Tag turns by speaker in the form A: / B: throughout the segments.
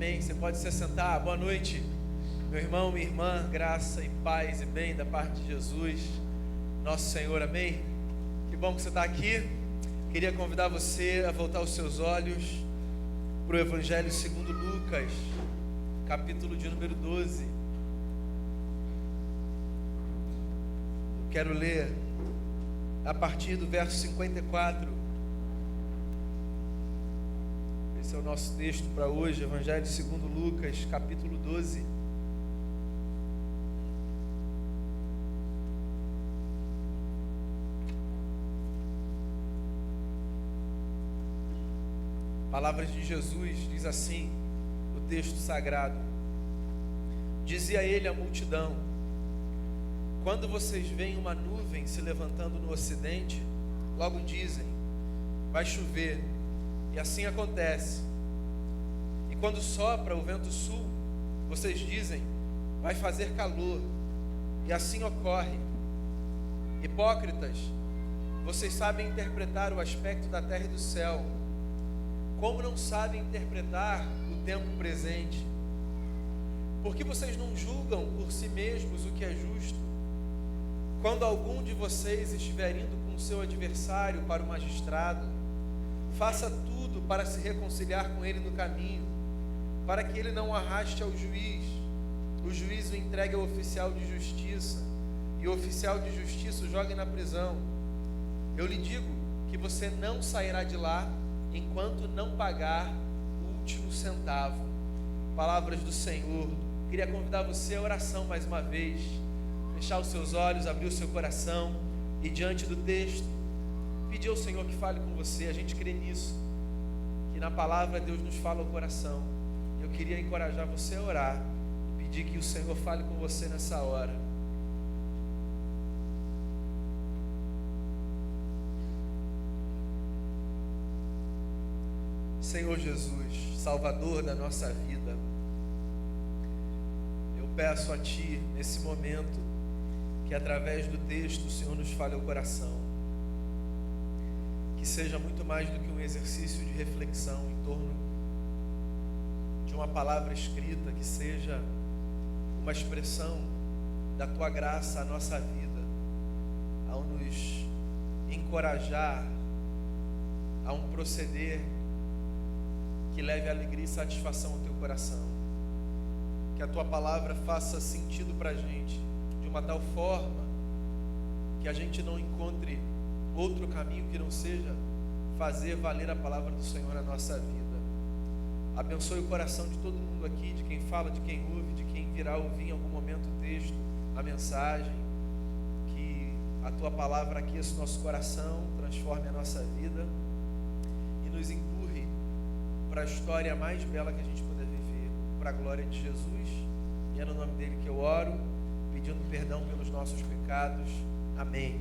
A: Amém. Você pode se assentar. Boa noite, meu irmão, minha irmã. Graça e paz e bem da parte de Jesus, nosso Senhor. Amém. Que bom que você está aqui. Queria convidar você a voltar os seus olhos para o Evangelho segundo Lucas, capítulo de número 12. Eu quero ler a partir do verso 54. Esse é o nosso texto para hoje, Evangelho segundo Lucas, capítulo 12. Palavras de Jesus, diz assim o texto sagrado: dizia ele à multidão: quando vocês veem uma nuvem se levantando no ocidente, logo dizem, vai chover, e assim acontece. E quando sopra o vento sul, vocês dizem, vai fazer calor, e assim ocorre. Hipócritas, vocês sabem interpretar o aspecto da terra e do céu, como não sabem interpretar o tempo presente? Por que vocês não julgam por si mesmos o que é justo? Quando algum de vocês estiver indo com seu adversário para o magistrado, faça tudo para se reconciliar com ele no caminho, para que ele não o arraste ao juiz, o juiz o entregue ao oficial de justiça, e o oficial de justiça o jogue na prisão. Eu lhe digo que você não sairá de lá enquanto não pagar o último centavo. Palavras do Senhor. Queria convidar você à oração mais uma vez, fechar os seus olhos, abrir o seu coração e diante do texto pedir ao Senhor que fale com você. A gente crê nisso, que na palavra Deus nos fala ao coração. Eu queria encorajar você a orar e pedir que o Senhor fale com você nessa hora. Senhor Jesus, Salvador da nossa vida, eu peço a Ti nesse momento que através do texto o Senhor nos fale ao coração, que seja muito mais do que um exercício de reflexão em torno de uma palavra escrita, que seja uma expressão da Tua graça à nossa vida, ao nos encorajar a um proceder que leve alegria e satisfação ao teu coração. Que a tua palavra faça sentido para a gente, de uma tal forma que a gente não encontre outro caminho que não seja fazer valer a palavra do Senhor na nossa vida. Abençoe o coração de todo mundo aqui, de quem fala, de quem ouve, de quem virá ouvir em algum momento o texto, a mensagem. Que a tua palavra aqueça o nosso coração, transforme a nossa vida e nos empurre para a história mais bela que a gente puder viver, para a glória de Jesus. E é no nome dele que eu oro, pedindo perdão pelos nossos pecados. Amém.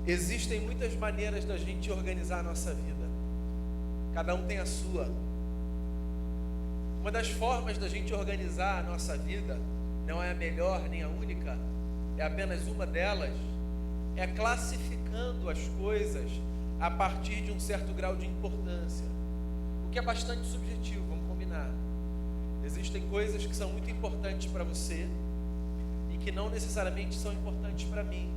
A: Existem muitas maneiras da gente organizar a nossa vida. Cada um tem a sua. Uma das formas da gente organizar a nossa vida, não é a melhor nem a única, é apenas uma delas, é classificando as coisas a partir de um certo grau de importância, o que é bastante subjetivo, vamos combinar. Existem coisas que são muito importantes para você e que não necessariamente são importantes para mim.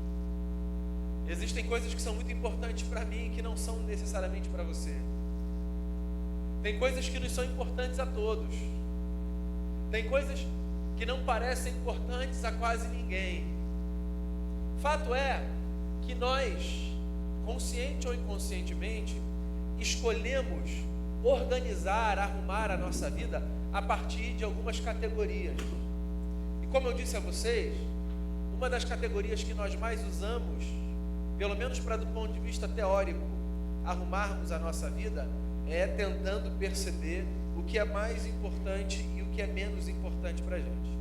A: Existem coisas que são muito importantes para mim e que não são necessariamente para você. Tem coisas que nos são importantes a todos. Tem coisas que não parecem importantes a quase ninguém. Fato é que nós, consciente ou inconscientemente, escolhemos organizar, arrumar a nossa vida a partir de algumas categorias. E como eu disse a vocês, uma das categorias que nós mais usamos, pelo menos para do ponto de vista teórico, arrumarmos a nossa vida, é tentando perceber o que é mais importante e o que é menos importante para a gente.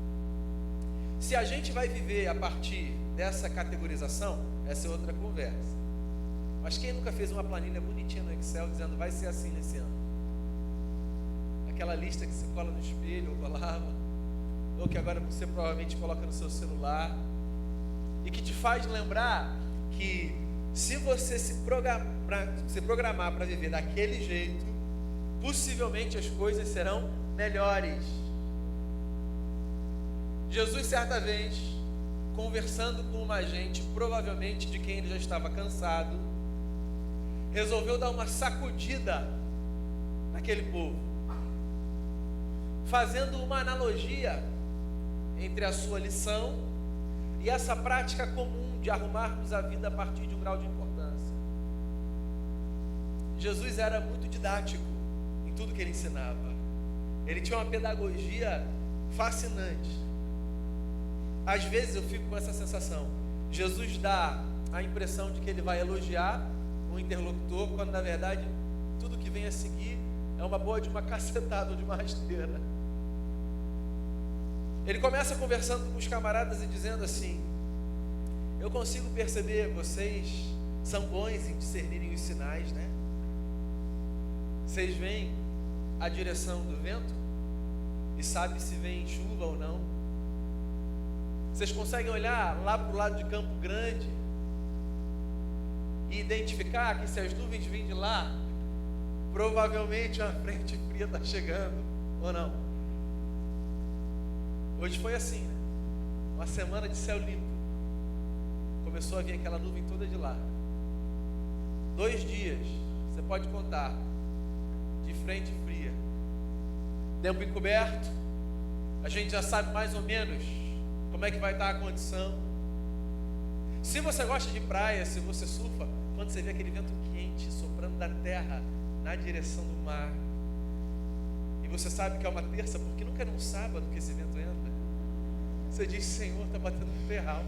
A: Se a gente vai viver a partir dessa categorização, essa é outra conversa. Mas quem nunca fez uma planilha bonitinha no Excel dizendo vai ser assim nesse ano? Aquela lista que você cola no espelho ou colava, ou que agora você provavelmente coloca no seu celular, e que te faz lembrar que se você se programar para viver daquele jeito, possivelmente as coisas serão melhores. Jesus, certa vez, conversando com uma gente, provavelmente de quem ele já estava cansado, resolveu dar uma sacudida naquele povo, fazendo uma analogia entre a sua lição e essa prática comum de arrumarmos a vida a partir de um grau de importância. Jesus era muito didático em tudo que ele ensinava. Ele tinha uma pedagogia fascinante. Às vezes eu fico com essa sensação. Jesus dá a impressão de que ele vai elogiar um interlocutor, quando na verdade tudo que vem a seguir é uma boa de uma cacetada ou de uma rasteira. Ele começa conversando com os camaradas e dizendo assim: eu consigo perceber, vocês são bons em discernirem os sinais, né? Vocês veem a direção do vento e sabem se vem chuva ou não. Vocês conseguem olhar lá para o lado de Campo Grande e identificar que se as nuvens vêm de lá, provavelmente uma frente fria está chegando, ou não? Hoje foi assim, né? Uma semana de céu limpo. Começou a vir aquela nuvem toda de lá. 2 dias, você pode contar, de frente fria. Tempo encoberto, a gente já sabe mais ou menos como é que vai estar a condição. Se você gosta de praia, se você surfa, quando você vê aquele vento quente soprando da terra na direção do mar, e você sabe que é uma terça, porque nunca é num sábado que esse vento entra, você diz: Senhor, está batendo um ferral,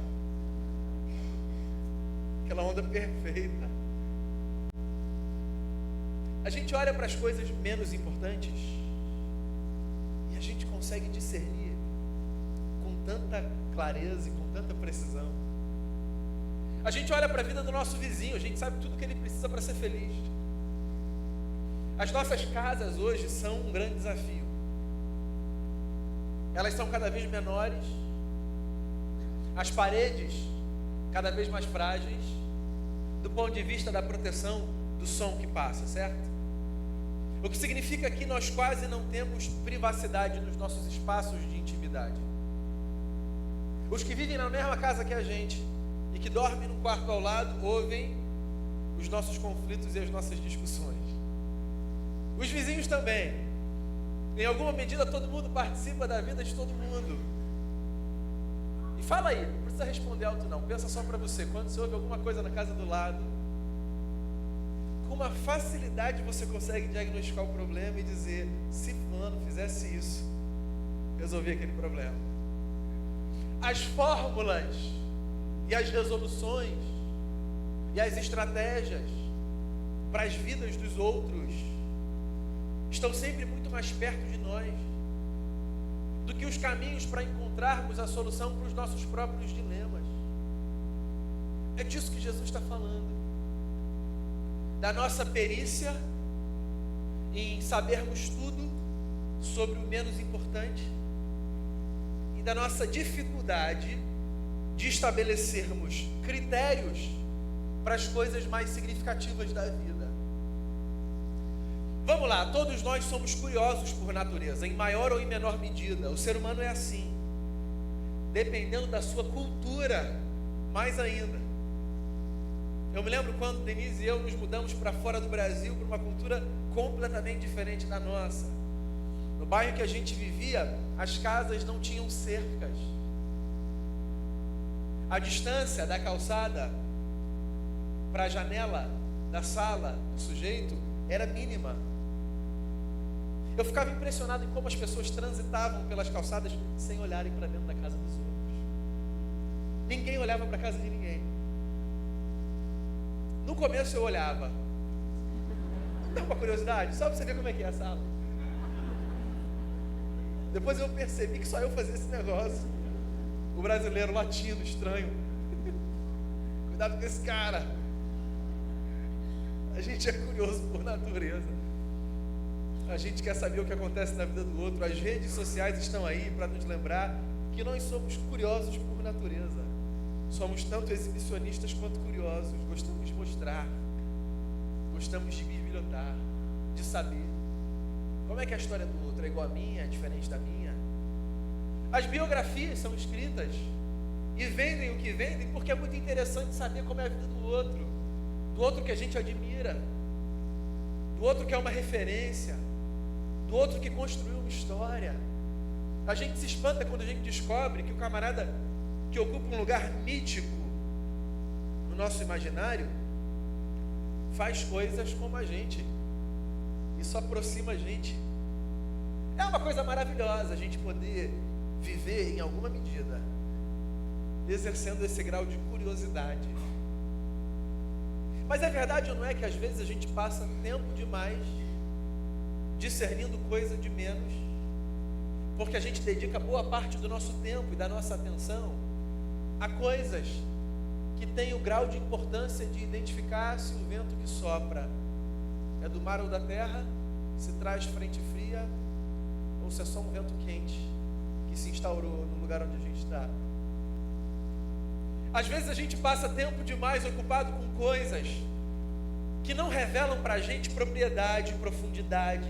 A: aquela onda perfeita. A gente olha para as coisas menos importantes e a gente consegue discernir com tanta clareza e com tanta precisão. A gente olha para a vida do nosso vizinho, a gente sabe tudo que ele precisa para ser feliz. As nossas casas hoje são um grande desafio. Elas são cada vez menores, as paredes cada vez mais frágeis, do ponto de vista da proteção do som que passa, certo? O que significa que nós quase não temos privacidade nos nossos espaços de intimidade. Os que vivem na mesma casa que a gente e que dormem num quarto ao lado ouvem os nossos conflitos e as nossas discussões. Os vizinhos também. Em alguma medida todo mundo participa da vida de todo mundo. E fala aí, não precisa responder alto não, pensa só para você. Quando você ouve alguma coisa na casa do lado, com uma facilidade você consegue diagnosticar o problema e dizer: se fulano fizesse isso, resolver aquele problema. As fórmulas e as resoluções e as estratégias para as vidas dos outros estão sempre muito mais perto de nós do que os caminhos para encontrarmos a solução para os nossos próprios dilemas. É disso que Jesus está falando. Da nossa perícia em sabermos tudo sobre o menos importante e da nossa dificuldade de estabelecermos critérios para as coisas mais significativas da vida. Vamos lá, todos nós somos curiosos por natureza, em maior ou em menor medida. O ser humano é assim. Dependendo da sua cultura, mais ainda. Eu me lembro quando Denise e eu nos mudamos para fora do Brasil, para uma cultura completamente diferente da nossa. No bairro que a gente vivia, as casas não tinham cercas. A distância da calçada para a janela da sala do sujeito era mínima. Eu ficava impressionado em como as pessoas transitavam pelas calçadas sem olharem para dentro da casa dos outros. Ninguém olhava para a casa de ninguém. No começo eu olhava. Dá uma curiosidade, só para você ver como é que é a sala. Depois eu percebi que só eu fazia esse negócio. O brasileiro latino, estranho. Cuidado com esse cara. A gente é curioso por natureza. A gente quer saber o que acontece na vida do outro. As redes sociais estão aí para nos lembrar que nós somos curiosos por natureza. Somos tanto exibicionistas quanto curiosos. Gostamos de mostrar. Gostamos de bisbilhotar, de saber. Como é que é a história do outro? É igual a minha? É diferente da minha? As biografias são escritas e vendem o que vendem porque é muito interessante saber como é a vida do outro que a gente admira, do outro que é uma referência, do outro que construiu uma história. A gente se espanta quando a gente descobre que o camarada que ocupa um lugar mítico no nosso imaginário faz coisas como a gente. Isso aproxima a gente. É uma coisa maravilhosa a gente poder viver em alguma medida exercendo esse grau de curiosidade. Mas é verdade ou não é que às vezes a gente passa tempo demais discernindo coisa de menos, porque a gente dedica boa parte do nosso tempo e da nossa atenção a coisas que têm o grau de importância de identificar se o vento que sopra é do mar ou da terra, se traz frente fria ou se é só um vento quente que se instaurou no lugar onde a gente está. Às vezes a gente passa tempo demais ocupado com coisas que não revelam para a gente propriedade, profundidade,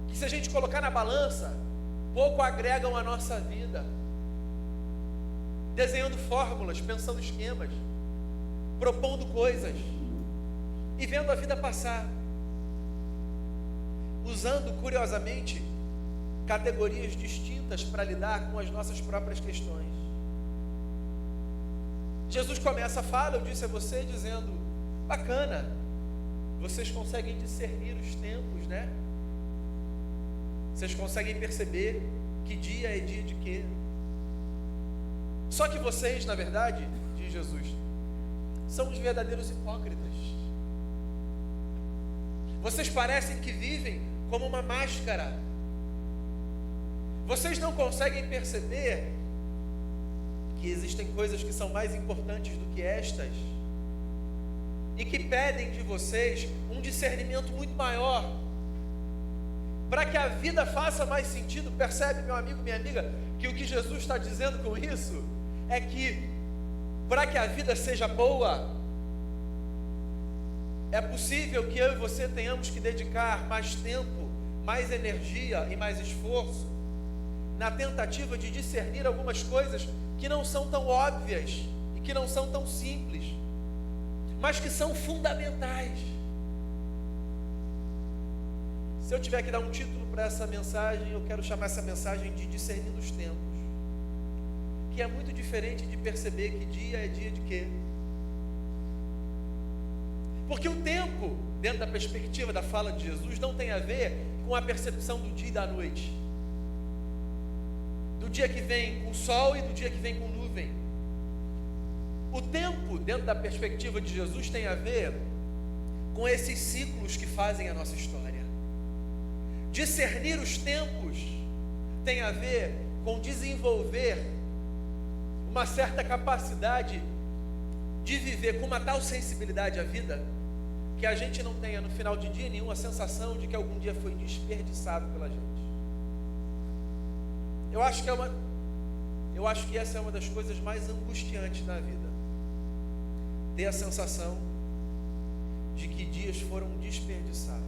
A: que se a gente colocar na balança, pouco agregam à nossa vida. Desenhando fórmulas, pensando esquemas, propondo coisas e vendo a vida passar, usando curiosamente categorias distintas para lidar com as nossas próprias questões. Jesus começa a fala, eu disse a você, dizendo: bacana, vocês conseguem discernir os tempos, né? Vocês conseguem perceber que dia é dia de quê? Só que vocês, na verdade, diz Jesus, são os verdadeiros hipócritas. Vocês parecem que vivem como uma máscara. Vocês não conseguem perceber que existem coisas que são mais importantes do que estas e que pedem de vocês um discernimento muito maior para que a vida faça mais sentido. Percebe, meu amigo, minha amiga, que o que Jesus está dizendo com isso é que para que a vida seja boa, é possível que eu e você tenhamos que dedicar mais tempo, mais energia e mais esforço na tentativa de discernir algumas coisas que não são tão óbvias e que não são tão simples, mas que são fundamentais. Se eu tiver que dar um título para essa mensagem, eu quero chamar essa mensagem de Discernindo os Tempos, que é muito diferente de perceber que dia é dia de quê. Porque o tempo, dentro da perspectiva da fala de Jesus, não tem a ver com a percepção do dia e da noite, do dia que vem com sol e do dia que vem com nuvem. O tempo, dentro da perspectiva de Jesus, tem a ver com esses ciclos que fazem a nossa história. Discernir os tempos tem a ver com desenvolver uma certa capacidade de viver com uma tal sensibilidade à vida que a gente não tenha no final de dia nenhum a sensação de que algum dia foi desperdiçado pela gente. Eu acho que essa é uma das coisas mais angustiantes na vida. Ter a sensação de que dias foram desperdiçados.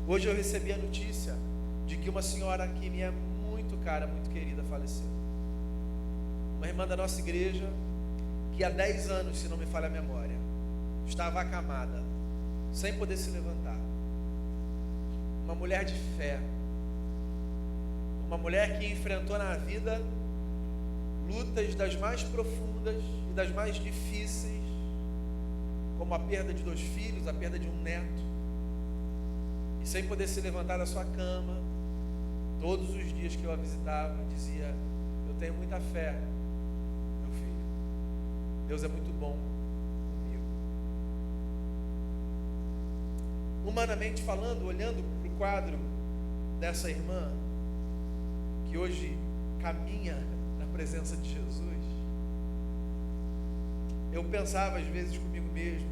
A: Hoje eu recebi a notícia de que uma senhora que me é muito cara, muito querida, faleceu. Uma irmã da nossa igreja, que há 10 anos, se não me falha a memória, estava acamada, sem poder se levantar. Uma mulher de fé. Uma mulher que enfrentou na vida lutas das mais profundas e das mais difíceis, como a perda de 2 filhos, a perda de um neto, e sem poder se levantar da sua cama. Todos os dias que eu a visitava, dizia: eu tenho muita fé, meu filho, Deus é muito bom comigo. Humanamente falando, olhando para o quadro dessa irmã, que hoje caminha na presença de Jesus, eu pensava às vezes comigo mesmo: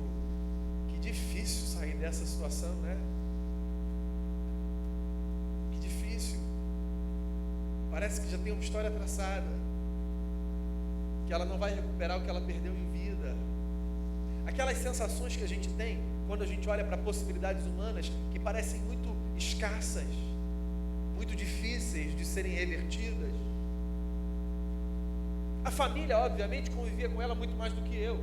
A: que difícil sair dessa situação, né? Que difícil. Parece que já tem uma história traçada, que ela não vai recuperar o que ela perdeu em vida. Aquelas sensações que a gente tem quando a gente olha para possibilidades humanas que parecem muito escassas, muito difíceis de serem revertidas. A família, obviamente, convivia com ela muito mais do que eu.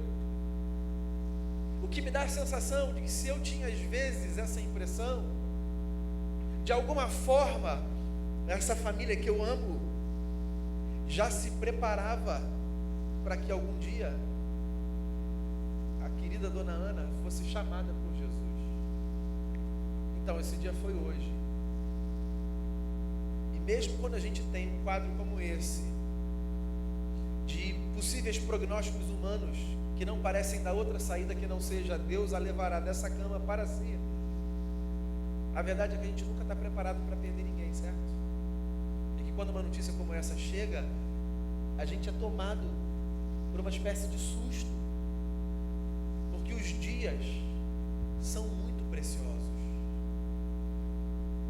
A: O que me dá a sensação de que, se eu tinha às vezes essa impressão, de alguma forma, essa família que eu amo já se preparava para que algum dia a querida Dona Ana fosse chamada por Jesus. Então esse dia foi hoje. E mesmo quando a gente tem um quadro como esse, de possíveis prognósticos humanos que não parecem dar outra saída que não seja Deus a levará dessa cama para si, a verdade é que a gente nunca está preparado para perder ninguém, certo? E que quando uma notícia como essa chega, a gente é tomado por uma espécie de susto, porque os dias são muito preciosos,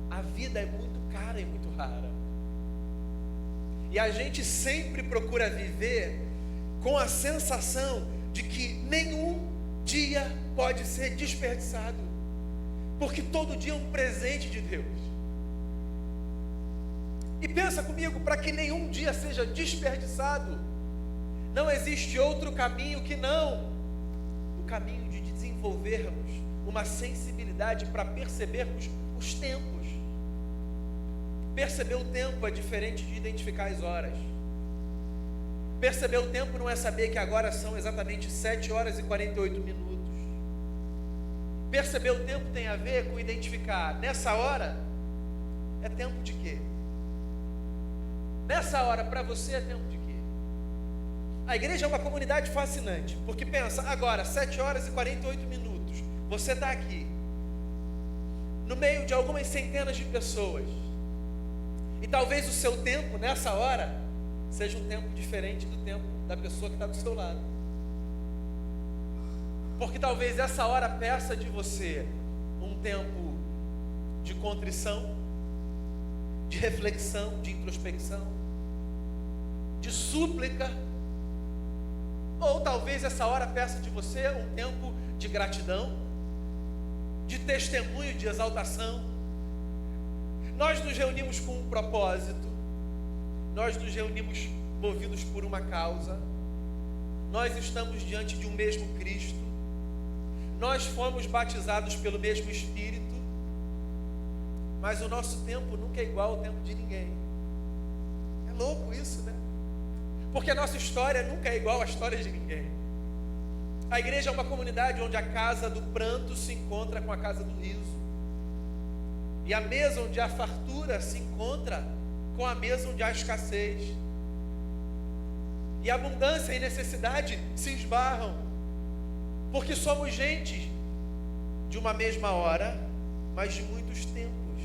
A: a vida é muito cara e muito rara, e a gente sempre procura viver com a sensação de que nenhum dia pode ser desperdiçado, porque todo dia é um presente de Deus. E pensa comigo, para que nenhum dia seja desperdiçado, não existe outro caminho que não o caminho de desenvolvermos uma sensibilidade para percebermos os tempos. Perceber o tempo é diferente de identificar as horas. Perceber o tempo não é saber que agora são exatamente 7 horas e 48 minutos. Perceber o tempo tem a ver com identificar, nessa hora, é tempo de quê? Nessa hora, para você, é tempo de quê? A igreja é uma comunidade fascinante, porque pensa, agora, 7 horas e 48 minutos, você está aqui, no meio de algumas centenas de pessoas, e talvez o seu tempo, nessa hora, seja um tempo diferente do tempo da pessoa que está do seu lado. Porque talvez essa hora peça de você um tempo de contrição, de reflexão, de introspecção, de súplica. Ou talvez essa hora peça de você um tempo de gratidão, de testemunho, de exaltação. Nós nos reunimos com um propósito, nós nos reunimos movidos por uma causa, nós estamos diante de um mesmo Cristo, nós fomos batizados pelo mesmo Espírito, mas o nosso tempo nunca é igual ao tempo de ninguém. É louco isso, né? Porque a nossa história nunca é igual à história de ninguém. A igreja é uma comunidade onde a casa do pranto se encontra com a casa do riso, e a mesa onde há fartura se encontra com a mesa onde há escassez, e abundância e necessidade se esbarram, porque somos gente de uma mesma hora, mas de muitos tempos.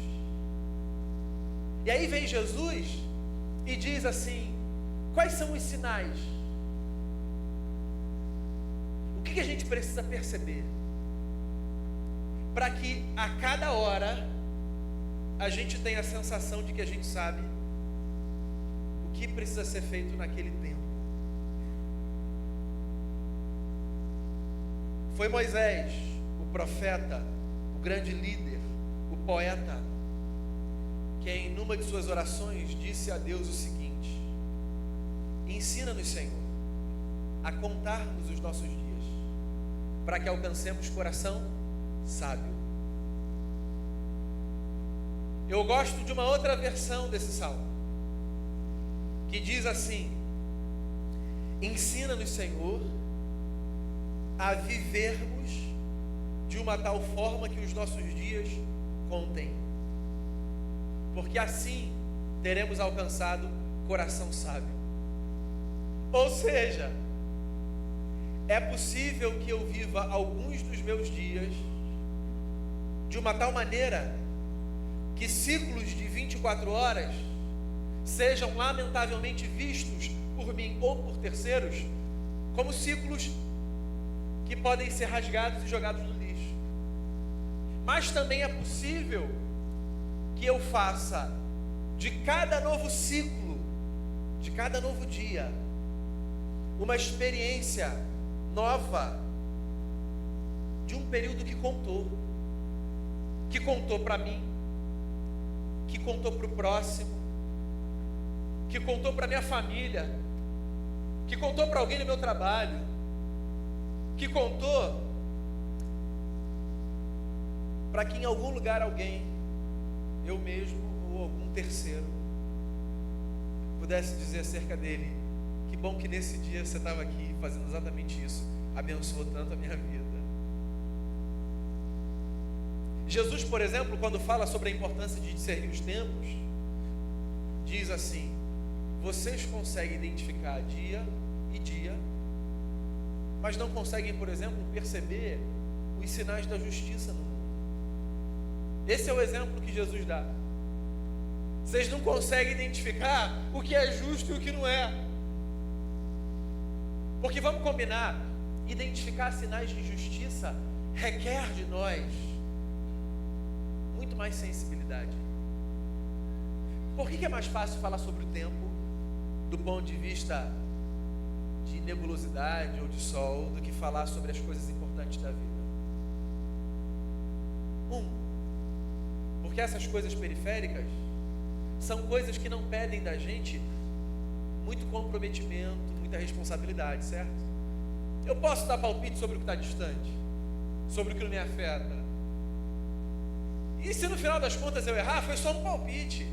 A: E aí vem Jesus e diz assim: quais são os sinais? O que a gente precisa perceber para que a cada hora a gente tenha a sensação de que a gente sabe o que precisa ser feito naquele tempo? Foi Moisés, o profeta, o grande líder, o poeta, quem numa de suas orações disse a Deus o seguinte: ensina-nos, Senhor, a contarmos os nossos dias, para que alcancemos coração sábio. Eu gosto de uma outra versão desse salmo, que diz assim: ensina-nos, Senhor, a vivermos de uma tal forma que os nossos dias contem, porque assim teremos alcançado coração sábio. Ou seja, é possível que eu viva alguns dos meus dias de uma tal maneira que ciclos de 24 horas sejam lamentavelmente vistos por mim ou por terceiros como ciclos que podem ser rasgados e jogados no lixo. Mas também é possível que eu faça de cada novo ciclo, de cada novo dia, uma experiência nova, de um período que contou para mim, que contou para o próximo, que contou para minha família, que contou para alguém no meu trabalho, que contou para que em algum lugar alguém, eu mesmo ou algum terceiro, pudesse dizer acerca dele: que bom que nesse dia você estava aqui fazendo exatamente isso, abençoou tanto a minha vida. Jesus, por exemplo, quando fala sobre a importância de discernir os tempos, diz assim: vocês conseguem identificar dia e dia, mas não conseguem, por exemplo, perceber os sinais da justiça no mundo. Esse é o exemplo que Jesus dá. Vocês não conseguem identificar o que é justo e o que não é. Porque vamos combinar, identificar sinais de justiça requer de nós muito mais sensibilidade. Por que é mais fácil falar sobre o tempo do ponto de vista de nebulosidade ou de sol do que falar sobre as coisas importantes da vida? Porque essas coisas periféricas são coisas que não pedem da gente muito comprometimento, muita responsabilidade, certo? Eu posso dar palpite sobre o que está distante, sobre o que não me afeta. E se no final das contas eu errar, foi só um palpite.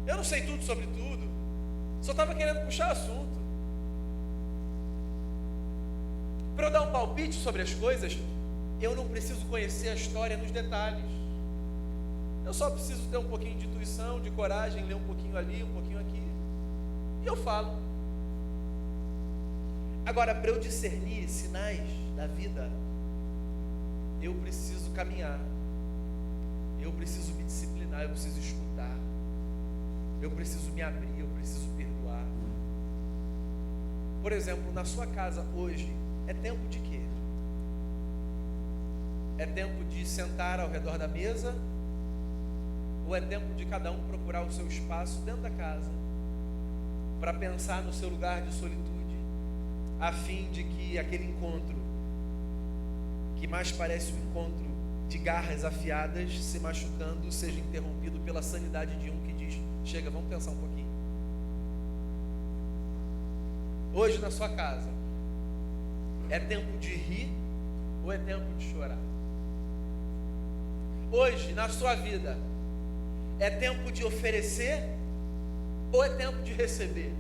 A: Eu não sei tudo sobre tudo, só estava querendo puxar assunto. Para eu dar um palpite sobre as coisas, eu não preciso conhecer a história nos detalhes. Eu só preciso ter um pouquinho de intuição, de coragem, ler um pouquinho ali, um pouquinho aqui, e eu falo. Agora, para eu discernir sinais da vida, eu preciso caminhar, eu preciso me disciplinar, eu preciso escutar, eu preciso me abrir, eu preciso perdoar. Por exemplo, na sua casa hoje, é tempo de quê? É tempo de sentar ao redor da mesa? Ou é tempo de cada um procurar o seu espaço dentro da casa, para pensar no seu lugar de solitude, a fim de que aquele encontro, que mais parece um encontro de garras afiadas se machucando, seja interrompido pela sanidade de um que diz: chega, vamos pensar um pouquinho. Hoje na sua casa, é tempo de rir ou é tempo de chorar? Hoje na sua vida, é tempo de oferecer ou é tempo de receber?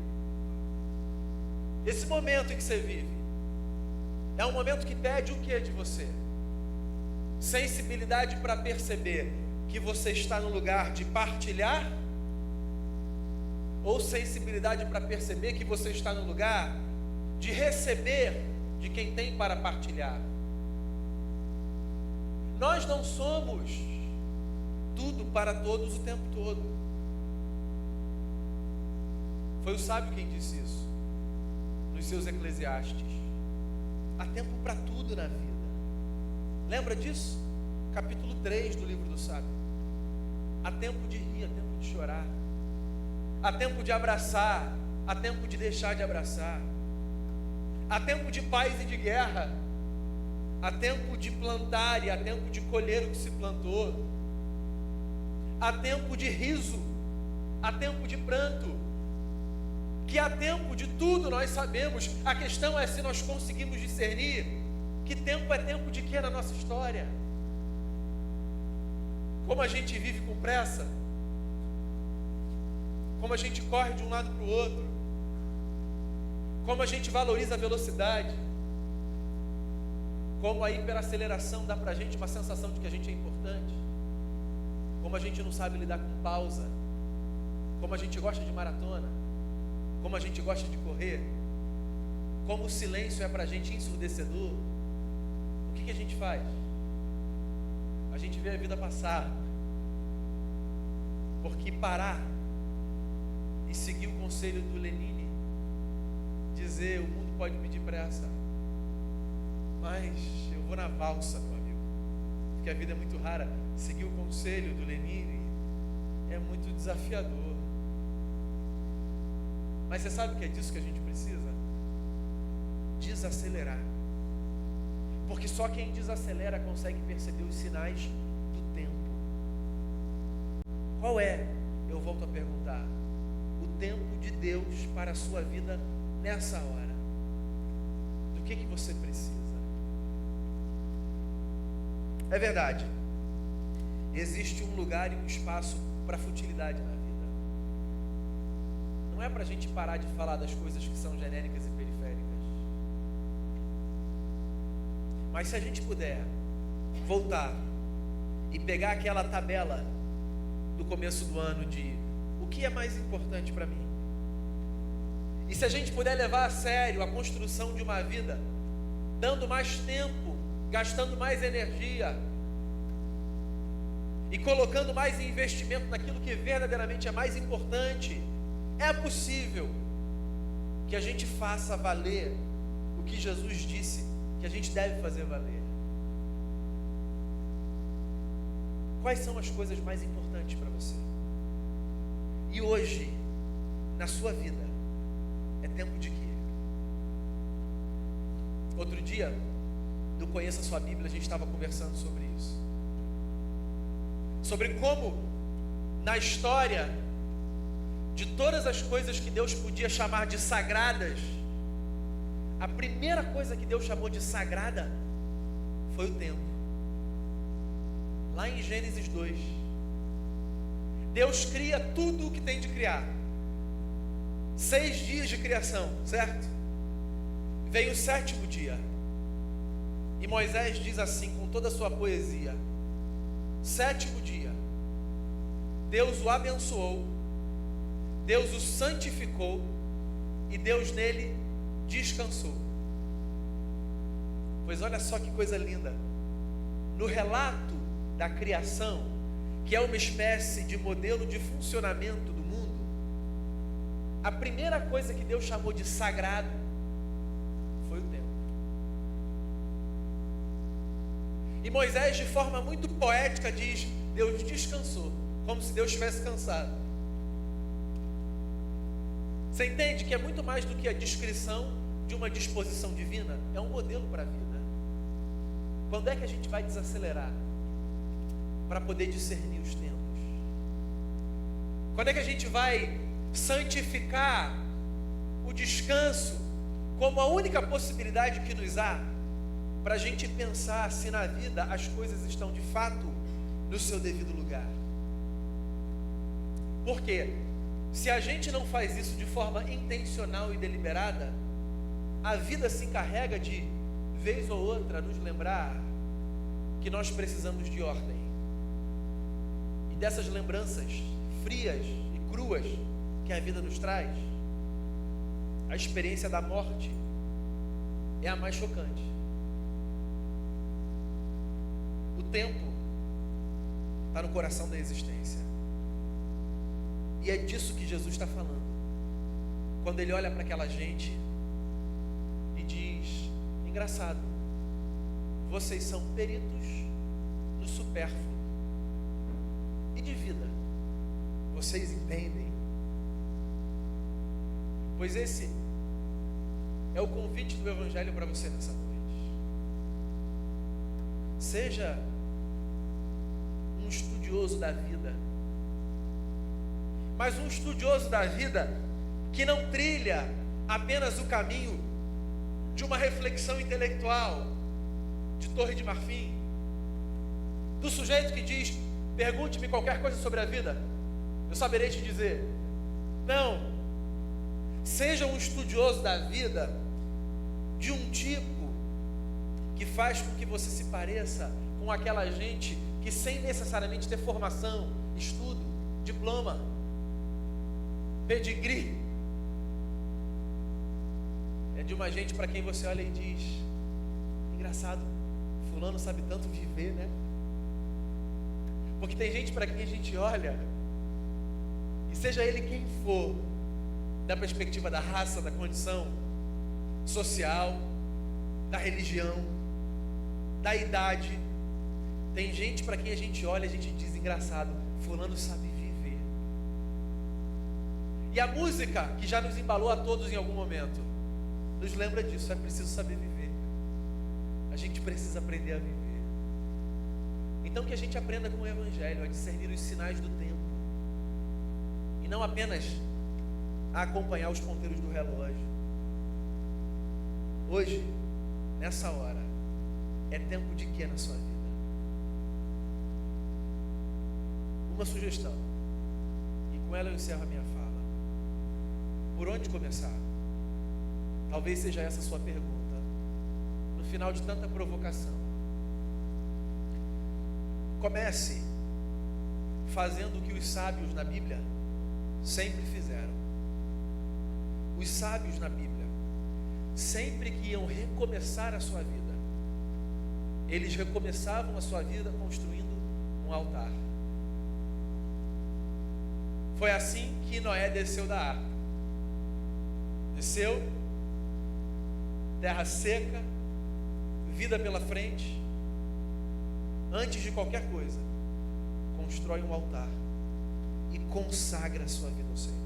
A: Esse momento em que você vive é um momento que pede o que de você? Sensibilidade para perceber que você está no lugar de partilhar? Ou sensibilidade para perceber que você está no lugar de receber de quem tem para partilhar? Nós não somos tudo para todos o tempo todo. Foi o sábio quem disse isso nos seus Eclesiastes. Há tempo para tudo na vida. Lembra disso? Capítulo 3 do livro do sábio. Há tempo de rir, há tempo de chorar, há tempo de abraçar, há tempo de deixar de abraçar, há tempo de paz e de guerra, há tempo de plantar e há tempo de colher o que se plantou. Há tempo de riso, há tempo de pranto, que há tempo de tudo nós sabemos. A questão é se nós conseguimos discernir que tempo é tempo de quê na nossa história. Como a gente vive com pressa, como a gente corre de um lado para o outro, como a gente valoriza a velocidade, como a hiperaceleração dá para a gente uma sensação de que a gente é importante, como a gente não sabe lidar com pausa, como a gente gosta de maratona, como a gente gosta de correr, como o silêncio é para a gente ensurdecedor. O que a gente faz? A gente vê a vida passar, porque parar e seguir o conselho do Lenine, dizer: o mundo pode pedir pressa, mas eu vou na valsa, meu amigo, porque a vida é muito rara. Seguir o conselho do Lenine é muito desafiador. Mas você sabe que é disso que a gente precisa? Desacelerar. Porque só quem desacelera consegue perceber os sinais do tempo. Qual é, eu volto a perguntar, o tempo de Deus para a sua vida nessa hora? Do que você precisa? É verdade, existe um lugar e um espaço para futilidade na vida. Não é para a gente parar de falar das coisas que são genéricas e periféricas. Mas se a gente puder voltar e pegar aquela tabela do começo do ano de o que é mais importante para mim, e se a gente puder levar a sério a construção de uma vida, dando mais tempo, gastando mais energia e colocando mais investimento naquilo que verdadeiramente é mais importante, é possível que a gente faça valer o que Jesus disse que a gente deve fazer valer. Quais são as coisas mais importantes para você? E hoje, na sua vida, é tempo de quê? Outro dia, no Conheça a Sua Bíblia, a gente estava conversando sobre isso. Sobre como, na história, de todas as coisas que Deus podia chamar de sagradas, a primeira coisa que Deus chamou de sagrada foi o tempo. Lá em Gênesis 2, Deus cria tudo o que tem de criar. 6 dias de criação, certo? Vem o 7º dia, e Moisés diz assim, com toda a sua poesia: 7º dia, Deus o abençoou, Deus o santificou, e Deus nele descansou. Pois olha só que coisa linda. No relato da criação, que é uma espécie de modelo de funcionamento do mundo, a primeira coisa que Deus chamou de sagrado foi o tempo. E Moisés, de forma muito poética, diz: Deus descansou, como se Deus estivesse cansado. Você entende que é muito mais do que a descrição de uma disposição divina? É um modelo para a vida. Quando é que a gente vai desacelerar para poder discernir os tempos? Quando é que a gente vai santificar o descanso como a única possibilidade que nos há para a gente pensar se na vida as coisas estão de fato no seu devido lugar? Por quê? Se a gente não faz isso de forma intencional e deliberada, a vida se encarrega de, vez ou outra, nos lembrar que nós precisamos de ordem. E dessas lembranças frias e cruas que a vida nos traz, a experiência da morte é a mais chocante. O tempo está no coração da existência. E é disso que Jesus está falando, quando Ele olha para aquela gente e diz: engraçado, vocês são peritos no supérfluo e de vida, vocês entendem? Pois esse é o convite do Evangelho para você nessa noite. Seja um estudioso da vida, mas um estudioso da vida que não trilha apenas o caminho de uma reflexão intelectual de Torre de Marfim, do sujeito que diz: pergunte-me qualquer coisa sobre a vida, eu saberei te dizer. Não, seja um estudioso da vida de um tipo que faz com que você se pareça com aquela gente que, sem necessariamente ter formação, estudo, diploma, pedigree, é de uma gente para quem você olha e diz: engraçado, fulano sabe tanto viver, né? Porque tem gente para quem a gente olha, e seja ele quem for, da perspectiva da raça, da condição social, da religião, da idade, tem gente para quem a gente olha e a gente diz: engraçado, fulano sabe viver. E a música, que já nos embalou a todos em algum momento, nos lembra disso. É preciso saber viver. A gente precisa aprender a viver. Então que a gente aprenda com o Evangelho a discernir os sinais do tempo. E não apenas a acompanhar os ponteiros do relógio. Hoje, nessa hora, é tempo de quê na sua vida? Uma sugestão, e com ela eu encerro a minha fala. Por onde começar? Talvez seja essa a sua pergunta, no final de tanta provocação. Comece fazendo o que os sábios na Bíblia sempre fizeram. Os sábios na Bíblia, sempre que iam recomeçar a sua vida, eles recomeçavam a sua vida construindo um altar. Foi assim que Noé desceu da arca. Desceu, terra seca, vida pela frente. Antes de qualquer coisa, constrói um altar e consagra a sua vida ao Senhor.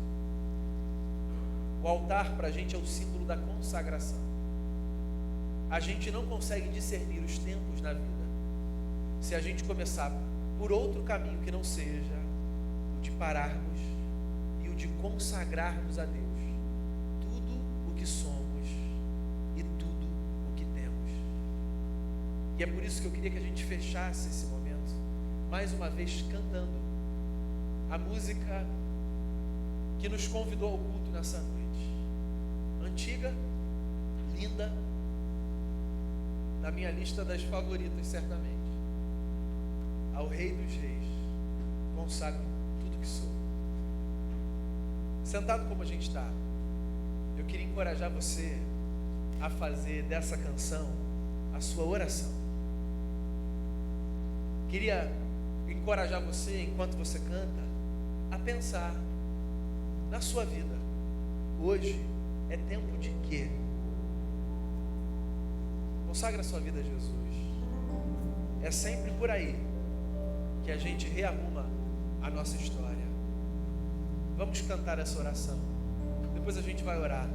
A: O altar para a gente é o símbolo da consagração. A gente não consegue discernir os tempos na vida se a gente começar por outro caminho que não seja o de pararmos e o de consagrarmos a Deus tudo o que somos e tudo o que temos. E é por isso que eu queria que a gente fechasse esse momento mais uma vez cantando a música que nos convidou ao culto nessa noite. Antiga, linda, na minha lista das favoritas, certamente. Ao Rei dos Reis, consagro tudo que sou. Sentado como a gente está, eu queria encorajar você a fazer dessa canção a sua oração. Queria encorajar você, enquanto você canta, a pensar na sua vida. Hoje é tempo de quê? Consagra a sua vida a Jesus. É sempre por aí que a gente rearruma a nossa história. Vamos cantar essa oração. Depois a gente vai orar.